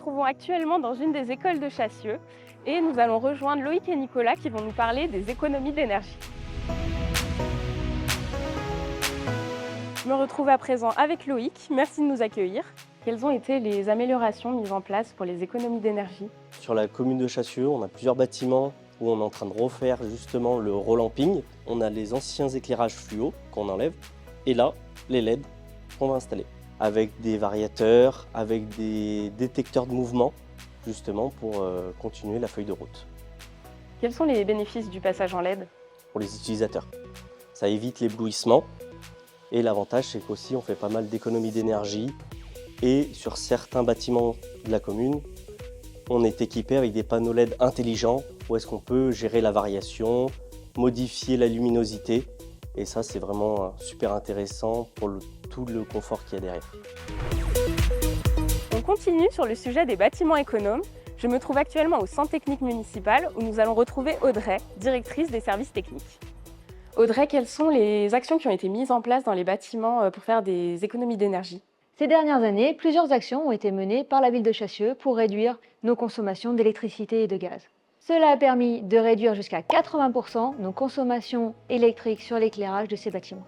trouvons actuellement dans une des écoles de Chassieux et nous allons rejoindre Loïc et Nicolas qui vont nous parler des économies d'énergie. Je me retrouve à présent avec Loïc, merci de nous accueillir. Quelles ont été les améliorations mises en place pour les économies d'énergie? Sur la commune de Chassieux, on a plusieurs bâtiments où on est en train de refaire justement le relamping. On a les anciens éclairages fluo qu'on enlève et là, les LED qu'on va installer avec des variateurs, avec des détecteurs de mouvement justement pour continuer la feuille de route. Quels sont les bénéfices du passage en LED? Pour les utilisateurs, ça évite l'éblouissement et l'avantage c'est qu'aussi on fait pas mal d'économies d'énergie et sur certains bâtiments de la commune, on est équipé avec des panneaux LED intelligents où est-ce qu'on peut gérer la variation, modifier la luminosité et ça c'est vraiment super intéressant pour tout le confort qu'il y a derrière. On continue sur le sujet des bâtiments économes. Je me trouve actuellement au centre technique municipal où nous allons retrouver Audrey, directrice des services techniques. Audrey, quelles sont les actions qui ont été mises en place dans les bâtiments pour faire des économies d'énergie? Ces dernières années, plusieurs actions ont été menées par la ville de Chassieux pour réduire nos consommations d'électricité et de gaz. Cela a permis de réduire jusqu'à 80% nos consommations électriques sur l'éclairage de ces bâtiments.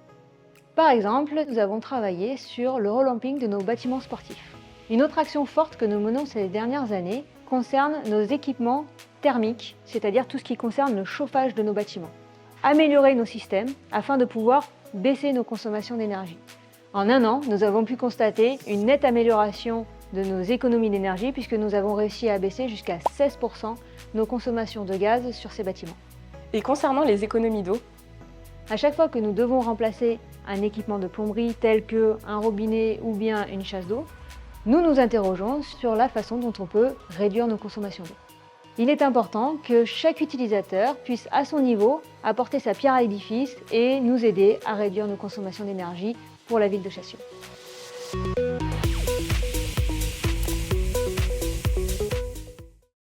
Par exemple, nous avons travaillé sur le relamping de nos bâtiments sportifs. Une autre action forte que nous menons ces dernières années concerne nos équipements thermiques, c'est-à-dire tout ce qui concerne le chauffage de nos bâtiments. Améliorer nos systèmes afin de pouvoir baisser nos consommations d'énergie. En un an, nous avons pu constater une nette amélioration de nos économies d'énergie puisque nous avons réussi à baisser jusqu'à 16% nos consommations de gaz sur ces bâtiments. Et concernant les économies d'eau? À chaque fois que nous devons remplacer un équipement de plomberie tel qu'un robinet ou bien une chasse d'eau, nous nous interrogeons sur la façon dont on peut réduire nos consommations d'eau. Il est important que chaque utilisateur puisse à son niveau apporter sa pierre à l'édifice et nous aider à réduire nos consommations d'énergie pour la ville de Chassieux.